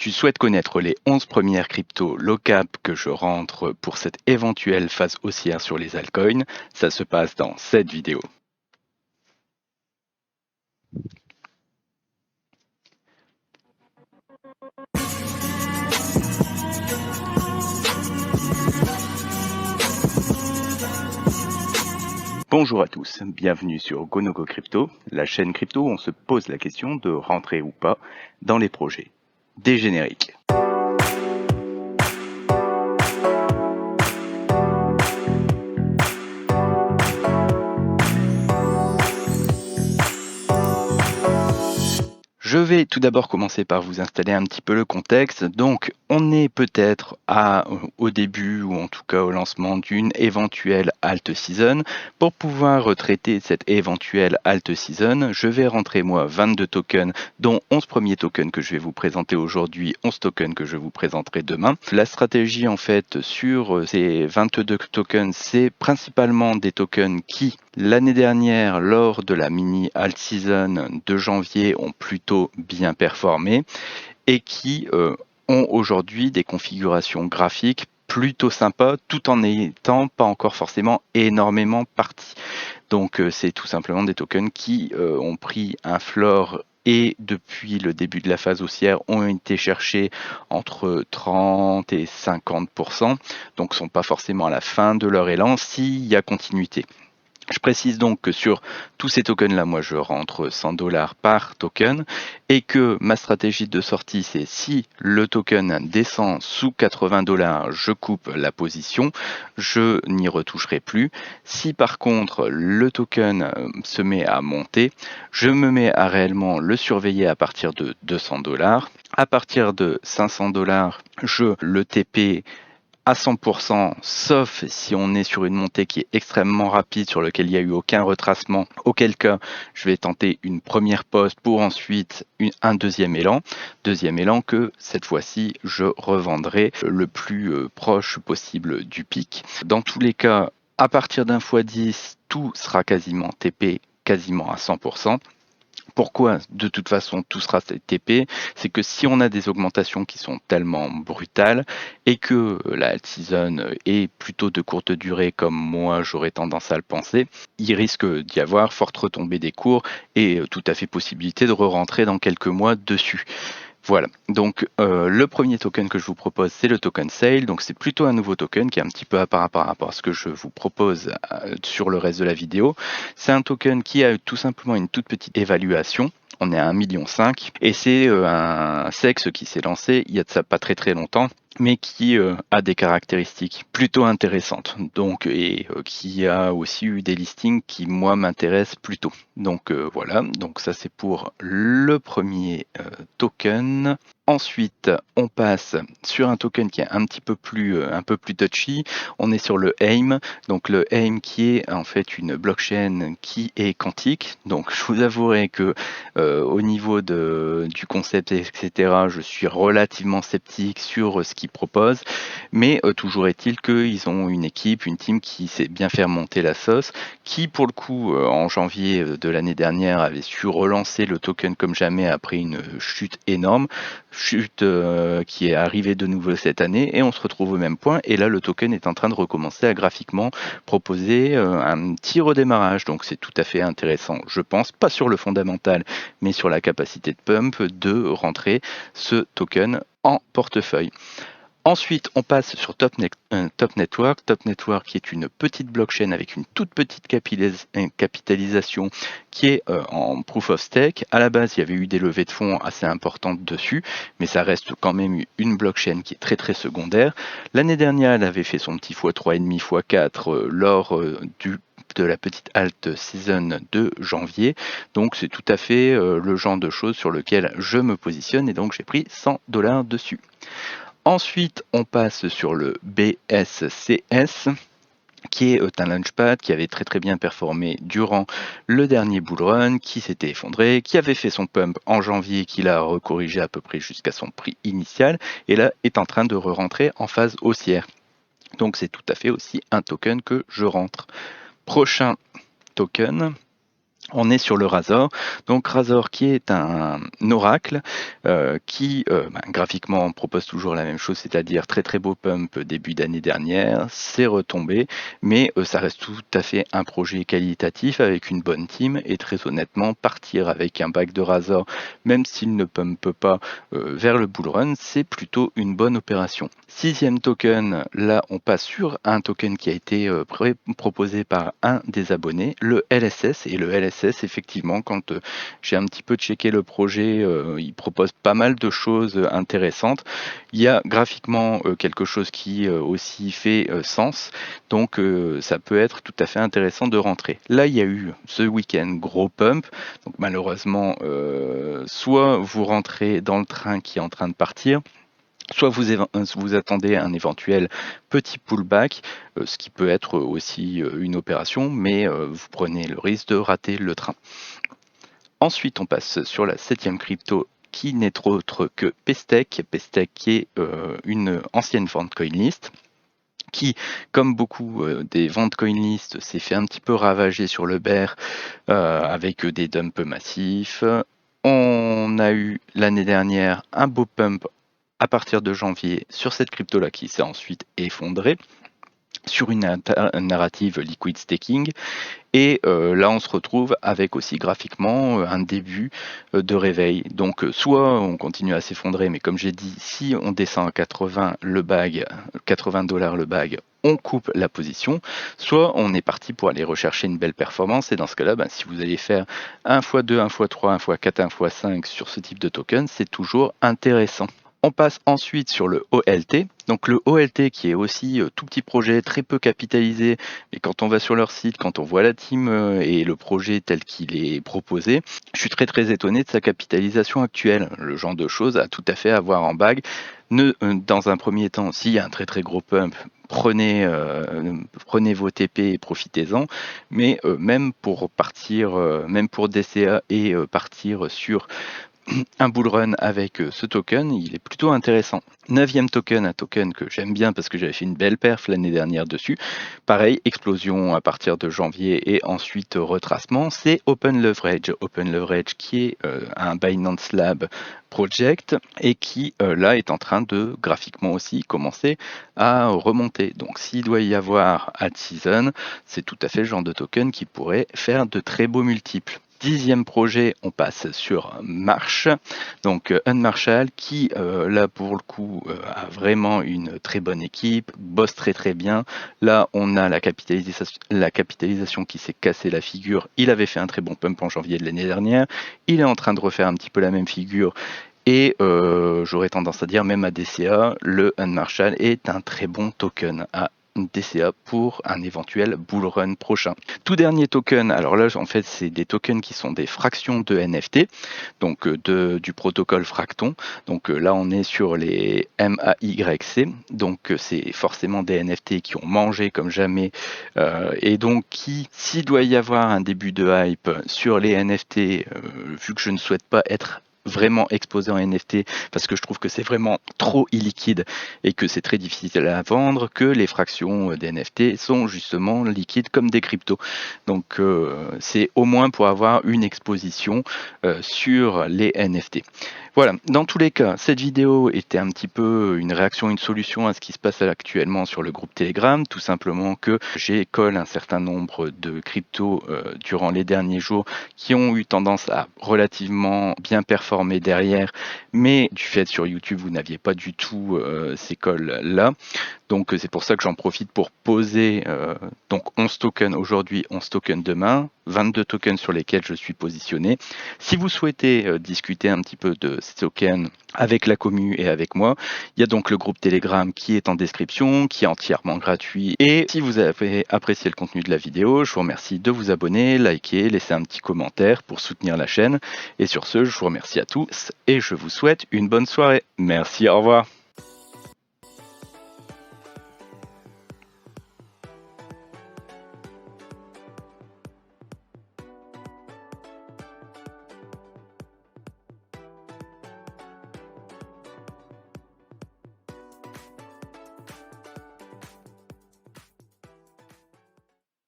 Tu souhaites connaître les 11 premières cryptos low-cap que je rentre pour cette éventuelle phase haussière sur les altcoins. Ça se passe dans cette vidéo. Bonjour à tous, bienvenue sur GoNoGo Crypto, la chaîne crypto où on se pose la question de rentrer ou pas dans les projets. Des génériques. Je vais tout d'abord commencer par vous installer un petit peu le contexte. Donc, on est peut-être au début ou en tout cas au lancement d'une éventuelle alt season. Pour pouvoir retraiter cette éventuelle alt season, je vais rentrer moi 22 tokens, dont 11 premiers tokens que je vais vous présenter aujourd'hui, 11 tokens que je vous présenterai demain. La stratégie en fait sur ces 22 tokens, c'est principalement des tokens qui, l'année dernière, lors de la mini alt season de janvier, ont plutôt bien performé et qui ont aujourd'hui des configurations graphiques plutôt sympas tout en n'étant pas encore forcément énormément partis. Donc c'est tout simplement des tokens qui ont pris un floor et depuis le début de la phase haussière ont été cherchés entre 30 et 50%, donc sont pas forcément à la fin de leur élan s'il y a continuité. Je précise donc que sur tous ces tokens-là, moi je rentre 100 $ par token et que ma stratégie de sortie, c'est si le token descend sous 80 $, je coupe la position, je n'y retoucherai plus. Si par contre le token se met à monter, je me mets à réellement le surveiller à partir de 200 $. À partir de 500 $, je le TP à 100%, sauf si on est sur une montée qui est extrêmement rapide, sur laquelle il n'y a eu aucun retracement, auquel cas je vais tenter une première pause pour ensuite un deuxième élan que cette fois-ci je revendrai le plus proche possible du pic. Dans tous les cas, à partir d'un x10, tout sera quasiment TP, quasiment à 100%. Pourquoi de toute façon tout sera TP? C'est que si on a des augmentations qui sont tellement brutales et que la alt season est plutôt de courte durée comme moi j'aurais tendance à le penser, il risque d'y avoir forte retombée des cours et tout à fait possibilité de re-rentrer dans quelques mois dessus. Voilà, donc le premier token que je vous propose, c'est le token sale. Donc c'est plutôt un nouveau token qui est un petit peu à part par rapport à ce que je vous propose sur le reste de la vidéo. C'est un token qui a tout simplement une toute petite évaluation. On est à 1,5 million et c'est un sexe qui s'est lancé il y a de ça pas très très longtemps, mais qui a des caractéristiques plutôt intéressantes, donc et qui a aussi eu des listings qui moi m'intéressent plutôt. Donc voilà, donc ça c'est pour le premier token. Ensuite, on passe sur un token qui est un peu plus touchy. On est sur le AIM. Donc le AIM qui est en fait une blockchain qui est quantique. Donc je vous avouerai que au niveau du concept, etc., je suis relativement sceptique sur ce qu'ils proposent. Mais toujours est-il qu'ils ont une équipe, une team qui sait bien faire monter la sauce, qui pour le coup en janvier de l'année dernière avait su relancer le token comme jamais après une chute énorme. Chute qui est arrivée de nouveau cette année et on se retrouve au même point et là le token est en train de recommencer à graphiquement proposer un petit redémarrage, donc c'est tout à fait intéressant, je pense, pas sur le fondamental mais sur la capacité de pump de rentrer ce token en portefeuille. Ensuite, on passe sur Top Network. Top Network qui est une petite blockchain avec une toute petite capitalisation qui est en proof of stake. À la base, il y avait eu des levées de fonds assez importantes dessus, mais ça reste quand même une blockchain qui est très très secondaire. L'année dernière, elle avait fait son petit x3,5, x4 lors de la petite alt season de janvier. Donc c'est tout à fait le genre de choses sur lequel je me positionne et donc j'ai pris 100 $ dessus. Ensuite, on passe sur le BSCS, qui est un launchpad qui avait très très bien performé durant le dernier bull run, qui s'était effondré, qui avait fait son pump en janvier, qui l'a recorrigé à peu près jusqu'à son prix initial, et là est en train de re-rentrer en phase haussière. Donc c'est tout à fait aussi un token que je rentre. Prochain token, On est sur le Razor, donc Razor qui est un oracle qui graphiquement propose toujours la même chose, c'est-à-dire très très beau pump début d'année dernière, c'est retombé, mais ça reste tout à fait un projet qualitatif avec une bonne team et très honnêtement partir avec un back de Razor, même s'il ne pump pas vers le bull run, c'est plutôt une bonne opération. Sixième token, là on passe sur un token qui a été proposé par un des abonnés, le LSS, et le LSS effectivement quand j'ai un petit peu checké le projet, il propose pas mal de choses intéressantes. Il y a graphiquement quelque chose qui aussi fait sens, donc ça peut être tout à fait intéressant de rentrer. Là il y a eu ce week-end gros pump, donc malheureusement soit vous rentrez dans le train qui est en train de partir, soit vous attendez un éventuel petit pullback, ce qui peut être aussi une opération, mais vous prenez le risque de rater le train. Ensuite, on passe sur la 7e crypto qui n'est autre que Pestec. Pestec qui est une ancienne vente CoinList qui, comme beaucoup des ventes CoinList, s'est fait un petit peu ravager sur le bear avec des dumps massifs. On a eu l'année dernière un beau pump à partir de janvier sur cette crypto-là qui s'est ensuite effondrée sur une narrative liquid staking. Et là, on se retrouve avec aussi graphiquement un début de réveil. Donc, soit on continue à s'effondrer, mais comme j'ai dit, si on descend à 80 le bag, 80 $ le bag, on coupe la position, soit on est parti pour aller rechercher une belle performance. Et dans ce cas-là, si vous allez faire 1x2, 1x3, 1x4, 1x5 sur ce type de token, c'est toujours intéressant. On passe ensuite sur le OLT. Donc le OLT qui est aussi tout petit projet, très peu capitalisé, mais quand on va sur leur site, quand on voit la team et le projet tel qu'il est proposé, je suis très très étonné de sa capitalisation actuelle. Le genre de choses à tout à fait avoir en bague. Dans un premier temps, s'il y a un très très gros pump, prenez vos TP et profitez-en. Mais même pour partir, même pour DCA et partir sur un bull run avec ce token, il est plutôt intéressant. 9e token, un token que j'aime bien parce que j'avais fait une belle perf l'année dernière dessus. Pareil, explosion à partir de janvier et ensuite retracement, c'est Open Leverage. Open Leverage qui est un Binance Lab project et qui là est en train de graphiquement aussi commencer à remonter. Donc s'il doit y avoir at season, c'est tout à fait le genre de token qui pourrait faire de très beaux multiples. 10e projet, on passe sur Marsh, donc Unmarshall qui là pour le coup a vraiment une très bonne équipe, bosse très très bien. Là on a la capitalisation qui s'est cassée la figure. Il avait fait un très bon pump en janvier de l'année dernière. Il est en train de refaire un petit peu la même figure. Et j'aurais tendance à dire même à DCA, le Unmarshall est un très bon token à DCA pour un éventuel bull run prochain. Tout dernier token, alors là en fait c'est des tokens qui sont des fractions de NFT, donc du protocole Fracton. Donc là on est sur les MAYC, donc c'est forcément des NFT qui ont mangé comme jamais et donc qui, s'il doit y avoir un début de hype sur les NFT, vu que je ne souhaite pas être vraiment exposé en NFT parce que je trouve que c'est vraiment trop illiquide et que c'est très difficile à vendre, que les fractions des NFT sont justement liquides comme des cryptos. Donc c'est au moins pour avoir une exposition sur les NFT. Voilà, dans tous les cas, cette vidéo était un petit peu une réaction, une solution à ce qui se passe actuellement sur le groupe Telegram, tout simplement que j'ai collé un certain nombre de cryptos durant les derniers jours qui ont eu tendance à relativement bien performer derrière, mais du fait sur YouTube, vous n'aviez pas du tout ces calls-là. Donc c'est pour ça que j'en profite pour poser donc 11 tokens aujourd'hui, 11 tokens demain, 22 tokens sur lesquels je suis positionné. Si vous souhaitez discuter un petit peu de ces tokens avec la commu et avec moi, il y a donc le groupe Telegram qui est en description, qui est entièrement gratuit. Et si vous avez apprécié le contenu de la vidéo, je vous remercie de vous abonner, liker, laisser un petit commentaire pour soutenir la chaîne. Et sur ce, je vous remercie à tous et je vous souhaite une bonne soirée. Merci, au revoir.